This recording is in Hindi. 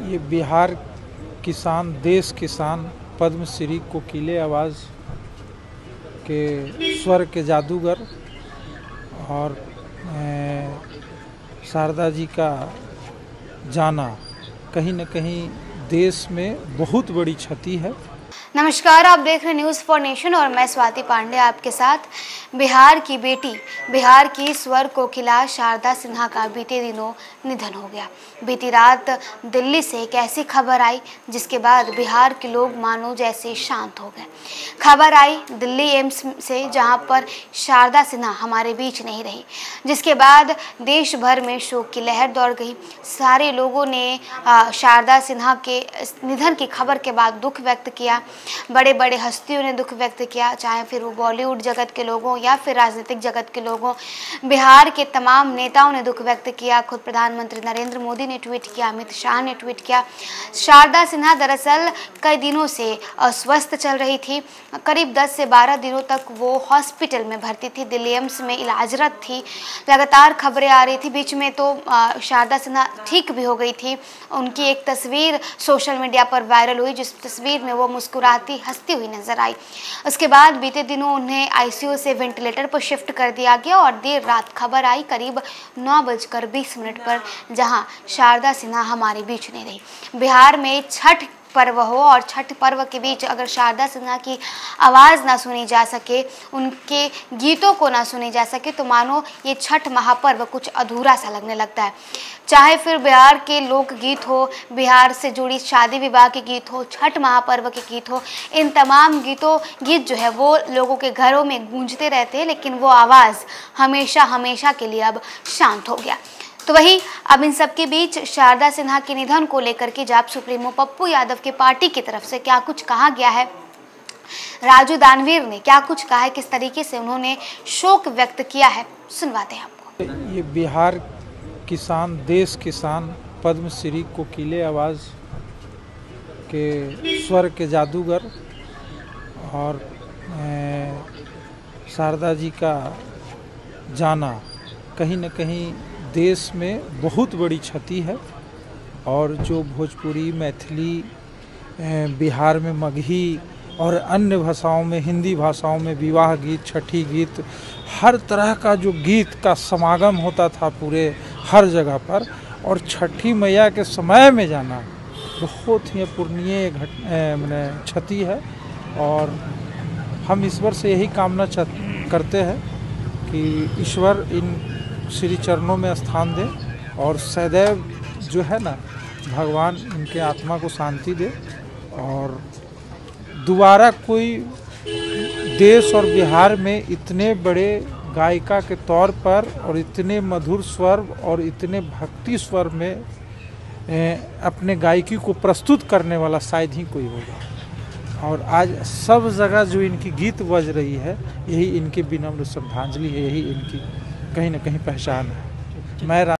ये बिहार किसान, देश किसान, पद्मश्री कोकिले आवाज़ के स्वर के जादूगर और शारदा जी का जाना कहीं न कहीं देश में बहुत बड़ी क्षति है। नमस्कार, आप देख रहे न्यूज़ फॉर नेशन और मैं स्वाति पांडे आपके साथ। बिहार की बेटी, बिहार की स्वर कोकिला शारदा सिन्हा का बीते दिनों निधन हो गया। बीती रात दिल्ली से एक ऐसी खबर आई जिसके बाद बिहार के लोग मानो जैसे शांत हो गए। खबर आई दिल्ली एम्स से, जहां पर शारदा सिन्हा हमारे बीच नहीं रही, जिसके बाद देश भर में शोक की लहर दौड़ गई। सारे लोगों ने शारदा सिन्हा के निधन की खबर के बाद दुख व्यक्त किया। बड़े बड़े हस्तियों ने दुख व्यक्त किया, चाहे फिर वो बॉलीवुड जगत के लोग हों या फिर राजनीतिक जगत के लोग हों। बिहार के तमाम नेताओं ने दुख व्यक्त किया। खुद प्रधानमंत्री नरेंद्र मोदी ने ट्वीट किया, अमित शाह ने ट्वीट किया। शारदा सिन्हा दरअसल कई दिनों से अस्वस्थ चल रही थी। करीब 10 से 12 दिनों तक वो हॉस्पिटल में भर्ती थी, दिल्ली एम्स में इलाजरत थी। लगातार खबरें आ रही थी। बीच में तो शारदा सिन्हा ठीक भी हो गई थी। उनकी एक तस्वीर सोशल मीडिया पर वायरल हुई, जिस तस्वीर में वो मुस्कुराती हंसती हुई नजर आई। उसके बाद बीते दिनों उन्हें आईसीयू से वेंटिलेटर पर शिफ्ट कर दिया गया और देर रात खबर आई करीब 9:20 पर, जहां शारदा सिन्हा हमारे बीच नहीं रही। बिहार में छठ पर्व हो और छठ पर्व के बीच अगर शारदा सिन्हा की आवाज़ ना सुनी जा सके, उनके गीतों को ना सुनी जा सके, तो मानो ये छठ महापर्व कुछ अधूरा सा लगने लगता है। चाहे फिर बिहार के लोकगीत हो, बिहार से जुड़ी शादी विवाह के गीत हो, छठ महापर्व के गीत हो, इन तमाम गीत जो है वो लोगों के घरों में गूंजते रहते हैं, लेकिन वो आवाज़ हमेशा हमेशा के लिए अब शांत हो गया। तो वही अब इन सब के बीच शारदा सिन्हा के निधन को लेकर के जाप सुप्रीमो पप्पू यादव की पार्टी की तरफ से क्या कुछ कहा गया है, राजू दानवीर ने क्या कुछ कहा है, किस तरीके से उन्होंने शोक व्यक्त किया है, सुनवाते हैं आपको। ये बिहार किसान, देश किसान, पद्मश्री कोकिले आवाज़ के स्वर के जादूगर और शारदा जी का जाना कहीं न कहीं देश में बहुत बड़ी क्षति है। और जो भोजपुरी, मैथिली, बिहार में मगही और अन्य भाषाओं में, हिंदी भाषाओं में विवाह गीत, छठी गीत, हर तरह का जो गीत का समागम होता था पूरे हर जगह पर, और छठी मैया के समय में जाना बहुत ही अपूरणीय क्षति है। और हम ईश्वर से यही कामना करते हैं कि ईश्वर इन श्री चरणों में स्थान दे और सदैव जो है ना, भगवान इनके आत्मा को शांति दे और दोबारा कोई देश और बिहार में इतने बड़े गायिका के तौर पर और इतने मधुर स्वर और इतने भक्ति स्वर में अपने गायकी को प्रस्तुत करने वाला शायद ही कोई होगा। और आज सब जगह जो इनकी गीत बज रही है, यही इनकी विनम्र श्रद्धांजलि है, यही इनकी कहीं न कहीं पहचान है। मैं